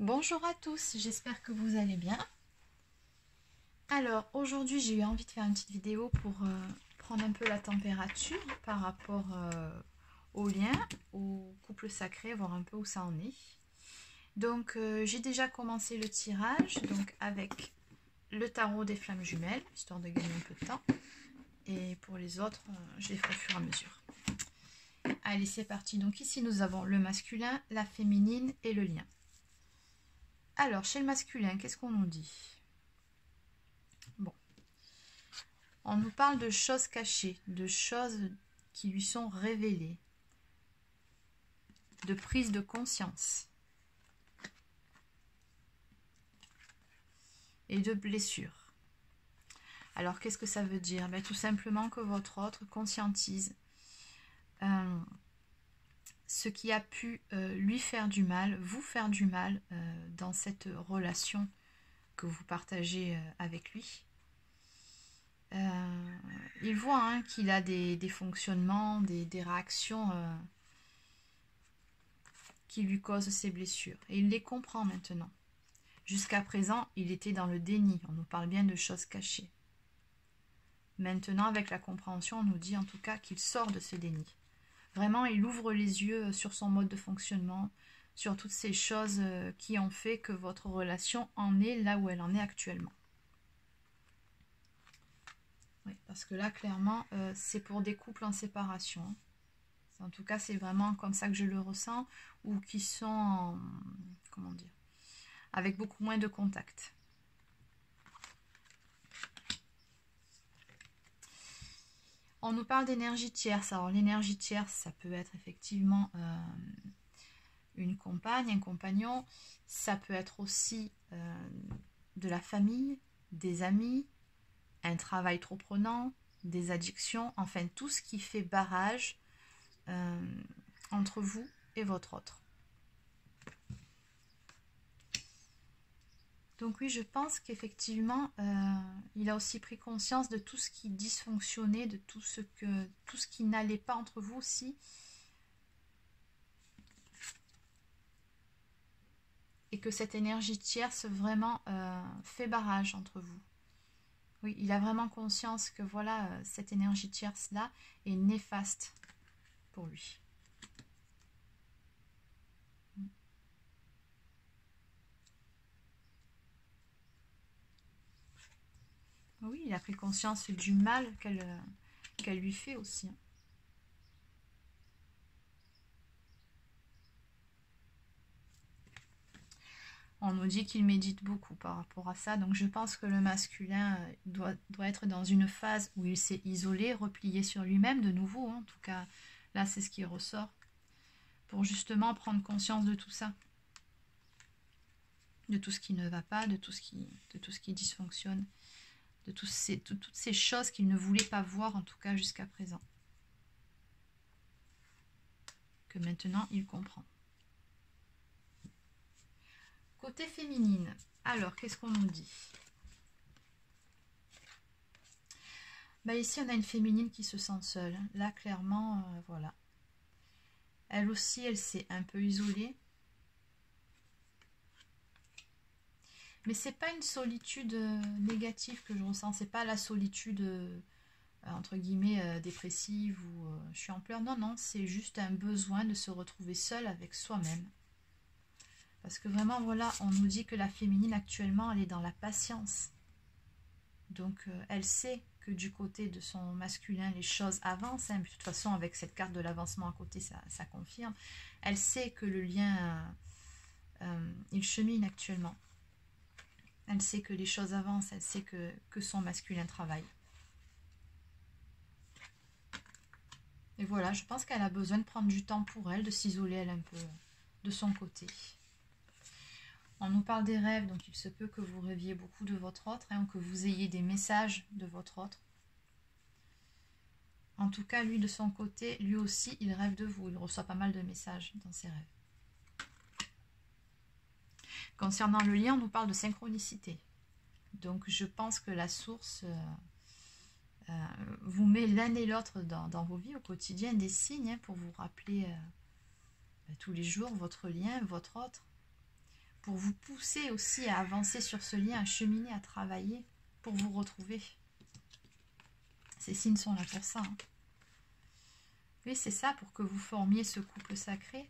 Bonjour à tous, j'espère que vous allez bien. Alors aujourd'hui j'ai eu envie de faire une petite vidéo pour prendre un peu la température par rapport au lien, au couple sacré, voir un peu où ça en est. Donc j'ai déjà commencé le tirage donc avec le tarot des flammes jumelles, histoire de gagner un peu de temps. Et pour les autres, je les ferai au fur et à mesure. Allez, c'est parti. Donc ici nous avons le masculin, la féminine et le lien. Alors, chez le masculin, qu'est-ce qu'on nous dit? Bon. On nous parle de choses cachées, de choses qui lui sont révélées, de prise de conscience et de blessures. Alors, qu'est-ce que ça veut dire? Ben, tout simplement que votre autre conscientise ce qui a pu lui faire du mal, vous faire du mal dans cette relation que vous partagez avec lui. Il voit qu'il a des fonctionnements, des réactions qui lui causent ces blessures. Et il les comprend maintenant. Jusqu'à présent, il était dans le déni. On nous parle bien de choses cachées. Maintenant, avec la compréhension, on nous dit en tout cas qu'il sort de ce déni. Vraiment, il ouvre les yeux sur son mode de fonctionnement, sur toutes ces choses qui ont fait que votre relation en est là où elle en est actuellement. Oui, parce que là, clairement, c'est pour des couples en séparation. En tout cas, c'est vraiment comme ça que je le ressens, ou qui sont, comment dire, avec beaucoup moins de contact. On nous parle d'énergie tierce. Alors, l'énergie tierce, ça peut être effectivement une compagne, un compagnon. Ça peut être aussi de la famille, des amis, un travail trop prenant, des addictions. Enfin, tout ce qui fait barrage entre vous et votre autre. Donc oui, je pense qu'effectivement, il a aussi pris conscience de tout ce qui dysfonctionnait, de tout ce qui n'allait pas entre vous aussi. Et que cette énergie tierce vraiment fait barrage entre vous. Oui, il a vraiment conscience que voilà, cette énergie tierce-là est néfaste pour lui. Oui, il a pris conscience du mal qu'elle lui fait aussi. On nous dit qu'il médite beaucoup par rapport à ça. Donc je pense que le masculin doit être dans une phase où il s'est isolé, replié sur lui-même de nouveau. En tout cas, là c'est ce qui ressort. Pour justement prendre conscience de tout ça. De tout ce qui ne va pas, de tout ce qui dysfonctionne. De toutes ces choses qu'il ne voulait pas voir, en tout cas jusqu'à présent. Que maintenant, il comprend. Côté féminine, alors, qu'est-ce qu'on nous dit? Bah ici, on a une féminine qui se sent seule. Là, clairement, voilà. Elle aussi, elle s'est un peu isolée. Mais c'est pas une solitude négative que je ressens. C'est pas la solitude entre guillemets dépressive ou je suis en pleurs. Non, non, c'est juste un besoin de se retrouver seule avec soi-même. Parce que vraiment, voilà, on nous dit que la féminine actuellement, elle est dans la patience. Donc, elle sait que du côté de son masculin, les choses avancent. Hein. De toute façon, avec cette carte de l'avancement à côté, ça confirme. Elle sait que le lien, il chemine actuellement. Elle sait que les choses avancent, elle sait que son masculin travaille. Et voilà, je pense qu'elle a besoin de prendre du temps pour elle, de s'isoler elle un peu de son côté. On nous parle des rêves, donc il se peut que vous rêviez beaucoup de votre autre, ou que vous ayez des messages de votre autre. En tout cas, lui de son côté, lui aussi, il rêve de vous, il reçoit pas mal de messages dans ses rêves. Concernant le lien, on nous parle de synchronicité. Donc je pense que la source vous met l'un et l'autre dans vos vies au quotidien, des signes pour vous rappeler tous les jours votre lien, votre autre. pour vous pousser aussi à avancer sur ce lien, à cheminer, à travailler, pour vous retrouver. Ces signes sont là pour ça. Hein. Oui, c'est ça, pour que vous formiez ce couple sacré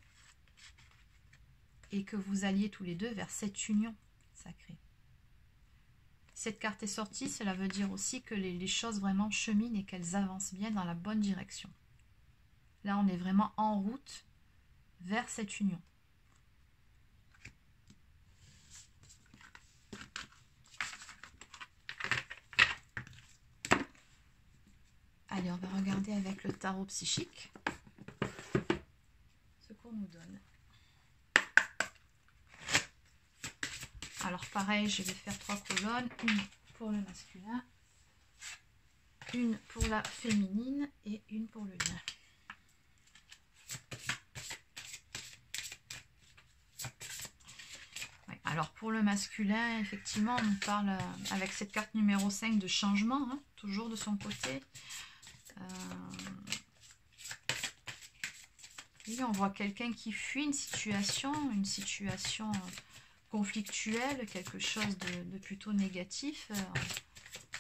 et que vous alliez tous les deux vers cette union sacrée. Cette carte est sortie, cela veut dire aussi que les choses vraiment cheminent et qu'elles avancent bien dans la bonne direction. Là, on est vraiment en route vers cette union. Allez, on va regarder avec le tarot psychique ce qu'on nous donne. Alors pareil, je vais faire 3 colonnes, une pour le masculin, une pour la féminine et une pour le lien. Ouais, alors pour le masculin, effectivement, on nous parle avec cette carte numéro 5 de changement, hein, toujours de son côté. Oui, on voit quelqu'un qui fuit une situation conflictuelle, quelque chose de plutôt négatif.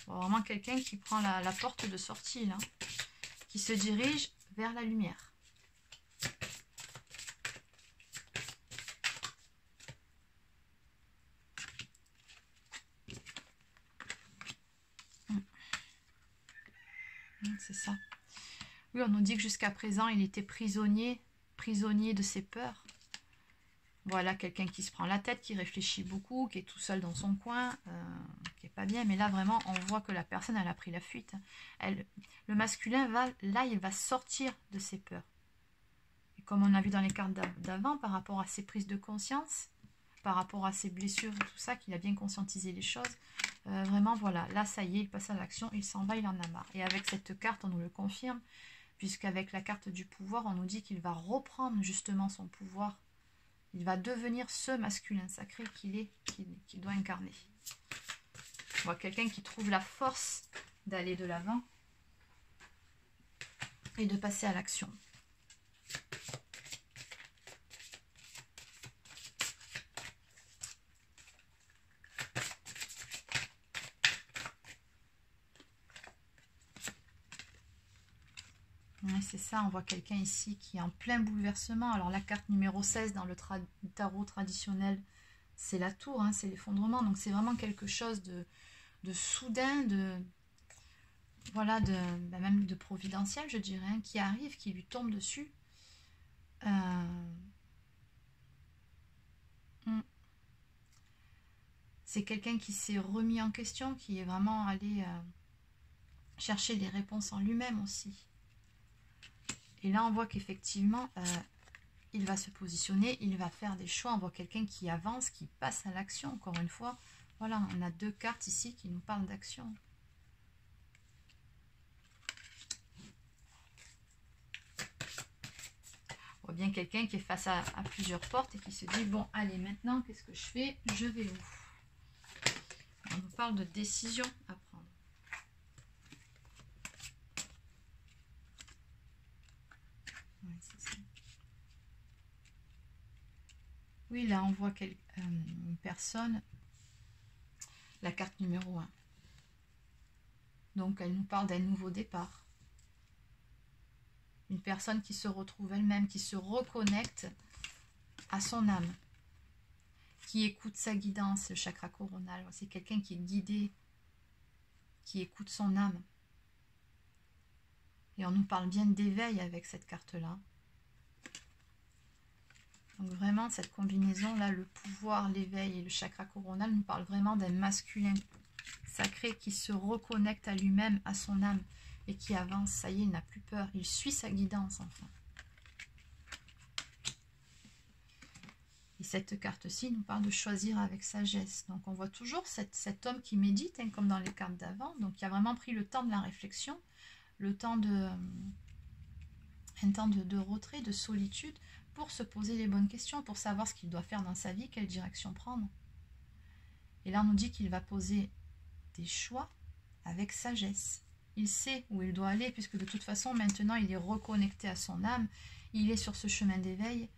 Vraiment quelqu'un qui prend la porte de sortie, là, qui se dirige vers la lumière. C'est ça. Oui, on nous dit que jusqu'à présent, il était prisonnier de ses peurs. Voilà, quelqu'un qui se prend la tête, qui réfléchit beaucoup, qui est tout seul dans son coin, qui n'est pas bien. Mais là, vraiment, on voit que la personne, elle a pris la fuite. Le masculin, il va sortir de ses peurs. Et comme on a vu dans les cartes d'avant, par rapport à ses prises de conscience, par rapport à ses blessures, tout ça, qu'il a bien conscientisé les choses. Vraiment, voilà, là, ça y est, il passe à l'action, il s'en va, il en a marre. Et avec cette carte, on nous le confirme, puisqu'avec la carte du pouvoir, on nous dit qu'il va reprendre justement son pouvoir. Il va devenir ce masculin sacré qu'il doit incarner. On voit quelqu'un qui trouve la force d'aller de l'avant et de passer à l'action. Ouais, c'est ça, on voit quelqu'un ici qui est en plein bouleversement. Alors la carte numéro 16 dans le tarot traditionnel, c'est la tour, hein, c'est l'effondrement. Donc c'est vraiment quelque chose de soudain, voilà, même de providentiel, je dirais, hein, qui arrive, qui lui tombe dessus. C'est quelqu'un qui s'est remis en question, qui est vraiment allé chercher les réponses en lui-même aussi. Et là, on voit qu'effectivement, il va se positionner, il va faire des choix. On voit quelqu'un qui avance, qui passe à l'action. Encore une fois, voilà, on a 2 cartes ici qui nous parlent d'action. On voit bien quelqu'un qui est face à plusieurs portes et qui se dit, bon, allez, maintenant, qu'est-ce que je fais? Je vais où? On nous parle de décision à prendre. Oui, là, on voit une personne, la carte numéro 1. Donc, elle nous parle d'un nouveau départ. Une personne qui se retrouve elle-même, qui se reconnecte à son âme, qui écoute sa guidance, le chakra coronal. C'est quelqu'un qui est guidé, qui écoute son âme. Et on nous parle bien d'éveil avec cette carte-là. Donc vraiment, cette combinaison-là, le pouvoir, l'éveil et le chakra coronal nous parle vraiment d'un masculin sacré qui se reconnecte à lui-même, à son âme, et qui avance. Ça y est, il n'a plus peur. Il suit sa guidance, enfin. Et cette carte-ci nous parle de choisir avec sagesse. Donc on voit toujours cet homme qui médite, hein, comme dans les cartes d'avant. Donc il a vraiment pris le temps de la réflexion, le temps un temps de retrait, de solitude, pour se poser les bonnes questions, pour savoir ce qu'il doit faire dans sa vie, quelle direction prendre. Et là, on nous dit qu'il va poser des choix avec sagesse. Il sait où il doit aller, puisque de toute façon, maintenant, il est reconnecté à son âme, il est sur ce chemin d'éveil,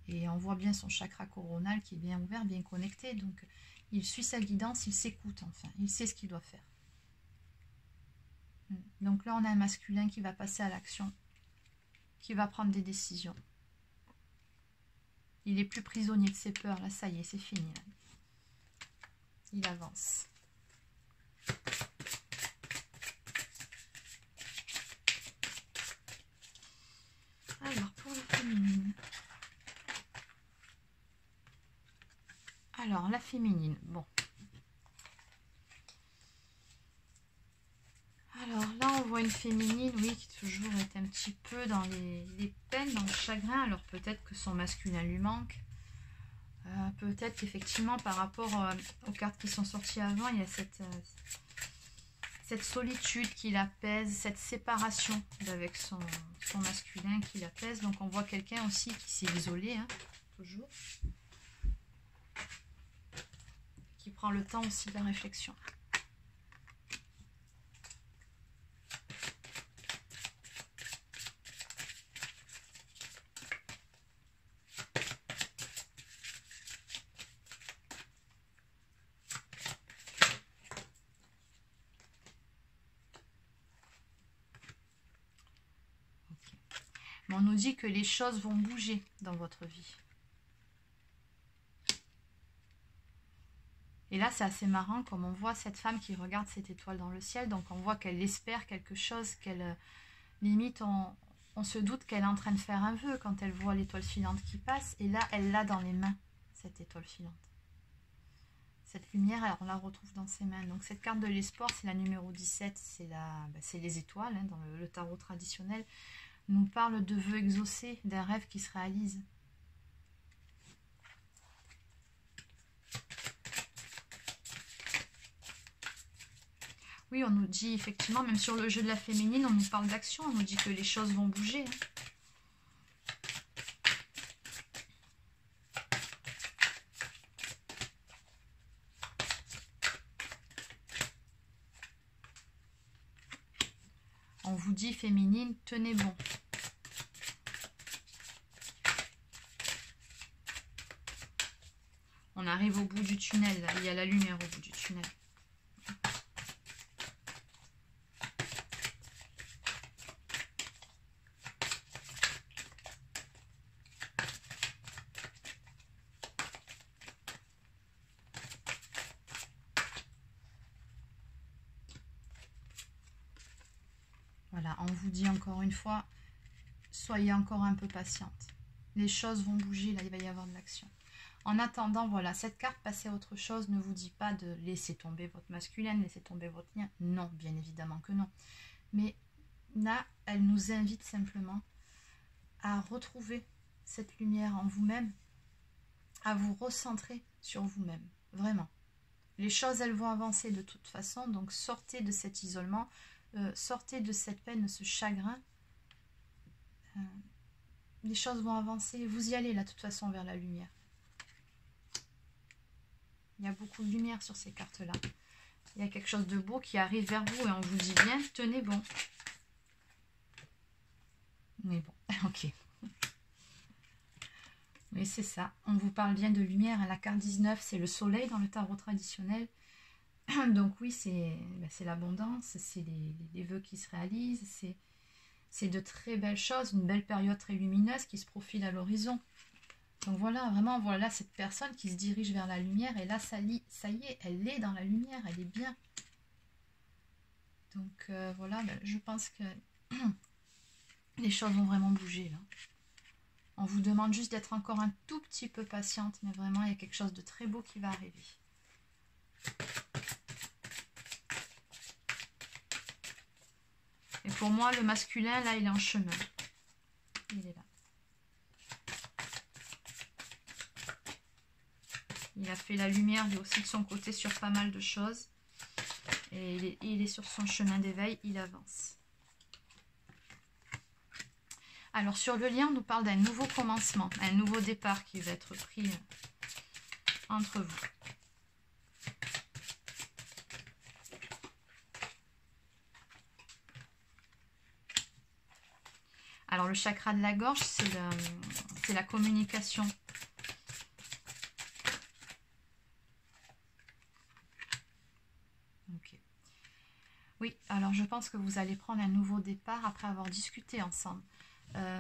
Et on voit bien son chakra coronal qui est bien ouvert, bien connecté. Donc, il suit sa guidance, il s'écoute enfin. Il sait ce qu'il doit faire. Donc là, on a un masculin qui va passer à l'action, qui va prendre des décisions. Il est plus prisonnier de ses peurs. Là, ça y est, c'est fini. Là. Il avance. Alors, pour la féminine. Alors, la féminine. Bon. Alors là, on voit une féminine, oui, qui toujours est un petit peu dans les peines, dans le chagrin. Alors peut-être que son masculin lui manque. Peut-être qu'effectivement, par rapport aux cartes qui sont sorties avant, il y a cette solitude qui l'apaise, cette séparation avec son masculin qui l'apaise. Donc on voit quelqu'un aussi qui s'est isolé, hein, toujours. Qui prend le temps aussi de la réflexion. Mais on nous dit que les choses vont bouger dans votre vie. Et là, c'est assez marrant, comme on voit cette femme qui regarde cette étoile dans le ciel. Donc, on voit qu'elle espère quelque chose, qu'elle limite, on se doute qu'elle est en train de faire un vœu quand elle voit l'étoile filante qui passe. Et là, elle l'a dans les mains, cette étoile filante. Cette lumière, alors, on la retrouve dans ses mains. Donc, cette carte de l'espoir, c'est la numéro 17. C'est les étoiles, hein, dans le tarot traditionnel. Nous parle de vœux exaucés, d'un rêve qui se réalise. Oui, on nous dit effectivement, même sur le jeu de la féminine, on nous parle d'action, on nous dit que les choses vont bouger. On vous dit, féminine, tenez bon. On arrive au bout du tunnel, là. Il y a la lumière au bout du tunnel. Voilà, on vous dit encore une fois, soyez encore un peu patiente. Les choses vont bouger, là, il va y avoir de l'action. En attendant, voilà, cette carte, passer à autre chose, ne vous dit pas de laisser tomber votre masculin, laisser tomber votre lien. Non, bien évidemment que non. Mais là, elle nous invite simplement à retrouver cette lumière en vous-même, à vous recentrer sur vous-même, vraiment. Les choses, elles vont avancer de toute façon, donc sortez de cet isolement, sortez de cette peine, de ce chagrin. Les choses vont avancer, vous y allez là, de toute façon, vers la lumière. Il y a beaucoup de lumière sur ces cartes-là. Il y a quelque chose de beau qui arrive vers vous et on vous dit bien, tenez bon. Mais bon, ok. Mais c'est ça, on vous parle bien de lumière. La carte 19, c'est le soleil dans le tarot traditionnel. Donc oui, c'est l'abondance, c'est les vœux qui se réalisent, c'est de très belles choses, une belle période très lumineuse qui se profile à l'horizon. Donc voilà, vraiment, voilà cette personne qui se dirige vers la lumière. Et là, ça y est, elle est dans la lumière, elle est bien. Donc voilà, je pense que les choses vont vraiment bouger là. On vous demande juste d'être encore un tout petit peu patiente. Mais vraiment, il y a quelque chose de très beau qui va arriver. Et pour moi, le masculin, là, il est en chemin. Il est là. Il a fait la lumière, lui aussi, de son côté, sur pas mal de choses. Et il est sur son chemin d'éveil, il avance. Alors, sur le lien, on nous parle d'un nouveau commencement, un nouveau départ qui va être pris entre vous. Alors, le chakra de la gorge, c'est la communication. Ok. Oui, alors je pense que vous allez prendre un nouveau départ après avoir discuté ensemble.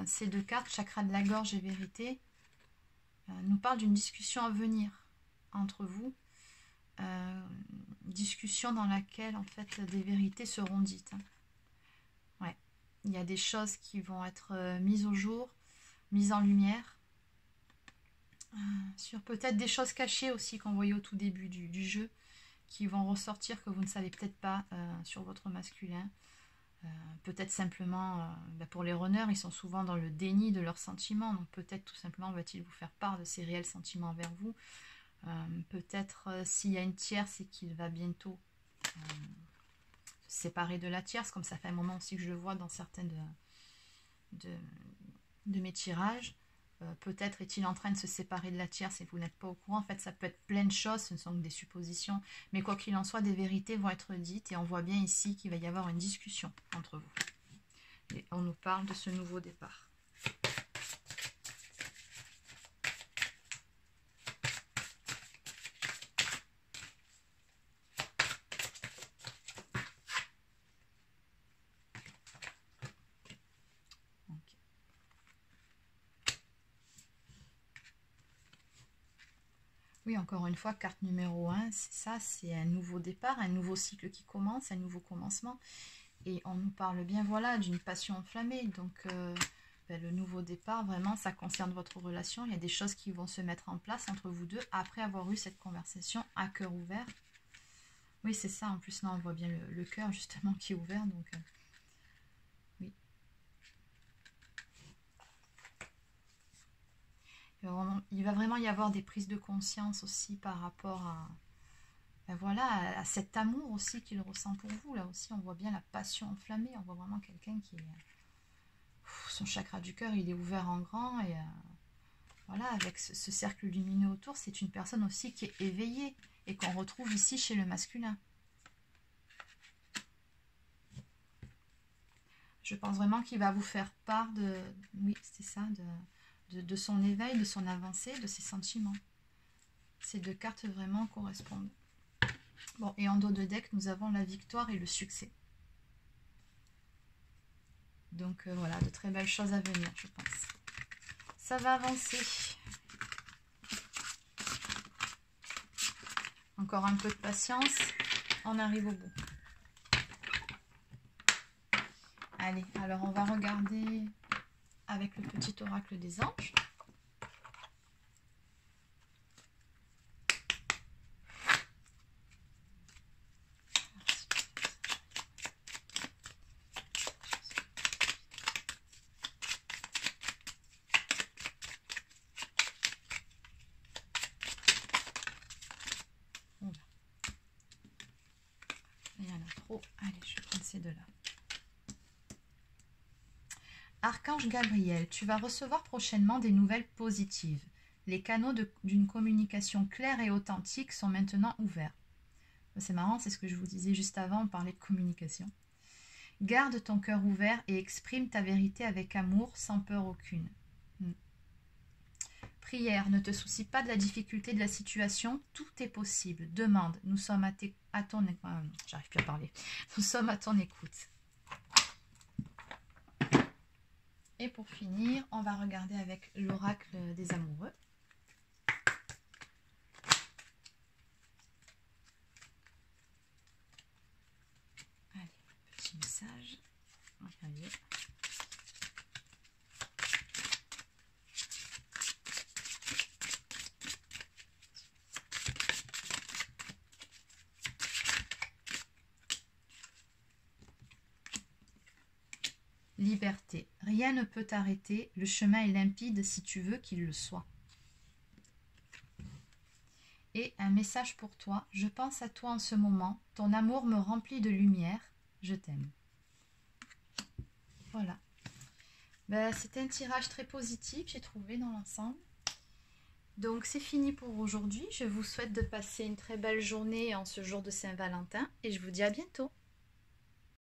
Ces deux cartes, chakra de la gorge et vérité, nous parlent d'une discussion à venir entre vous. Discussion dans laquelle en fait des vérités seront dites. Ouais, il y a des choses qui vont être mises au jour, mises en lumière, sur peut-être des choses cachées aussi qu'on voyait au tout début du jeu, qui vont ressortir que vous ne savez peut-être pas sur votre masculin. Peut-être simplement, pour les runners, ils sont souvent dans le déni de leurs sentiments, donc peut-être tout simplement va-t-il vous faire part de ses réels sentiments envers vous. Peut-être s'il y a une tierce et qu'il va bientôt se séparer de la tierce, comme ça fait un moment aussi que je le vois dans certains de mes tirages. Peut-être est-il en train de se séparer de la tierce et vous n'êtes pas au courant. En fait, ça peut être plein de choses, ce ne sont que des suppositions. Mais quoi qu'il en soit, des vérités vont être dites et on voit bien ici qu'il va y avoir une discussion entre vous. Et on nous parle de ce nouveau départ. Oui, encore une fois, carte numéro 1, c'est ça, c'est un nouveau départ, un nouveau cycle qui commence, un nouveau commencement. Et on nous parle bien, voilà, d'une passion enflammée. Donc, le nouveau départ, vraiment, ça concerne votre relation. Il y a des choses qui vont se mettre en place entre vous deux après avoir eu cette conversation à cœur ouvert. Oui, c'est ça. En plus, là, on voit bien le cœur, justement, qui est ouvert. Donc, oui. Il va vraiment y avoir des prises de conscience aussi par rapport à cet amour aussi qu'il ressent pour vous. Là aussi, on voit bien la passion enflammée. On voit vraiment quelqu'un qui est... son chakra du cœur, il est ouvert en grand. Et voilà, avec ce cercle lumineux autour, c'est une personne aussi qui est éveillée et qu'on retrouve ici chez le masculin. Je pense vraiment qu'il va vous faire part de... Oui, c'est ça, de son éveil, de son avancée, de ses sentiments. Ces deux cartes vraiment correspondent. Bon, et en dos de deck, nous avons la victoire et le succès. Donc voilà, de très belles choses à venir, je pense. Ça va avancer. Encore un peu de patience, on arrive au bout. Allez, alors on va regarder avec le petit oracle des anges. Il y en a trop. Allez, je vais prendre ces deux-là. Archange Gabriel, tu vas recevoir prochainement des nouvelles positives. Les canaux d'une communication claire et authentique sont maintenant ouverts. C'est marrant, c'est ce que je vous disais juste avant, on parlait de communication. Garde ton cœur ouvert et exprime ta vérité avec amour, sans peur aucune. Prière, ne te soucie pas de la difficulté de la situation, tout est possible. Demande, nous sommes à ton j'arrive plus à parler. Nous sommes à ton écoute. Et pour finir, on va regarder avec l'oracle des amoureux. Allez, petit message. Regardez. Liberté. Rien ne peut t'arrêter. Le chemin est limpide si tu veux qu'il le soit. Et un message pour toi. Je pense à toi en ce moment. Ton amour me remplit de lumière. Je t'aime. Voilà. C'était un tirage très positif, j'ai trouvé dans l'ensemble. Donc c'est fini pour aujourd'hui. Je vous souhaite de passer une très belle journée en ce jour de Saint-Valentin. Et je vous dis à bientôt.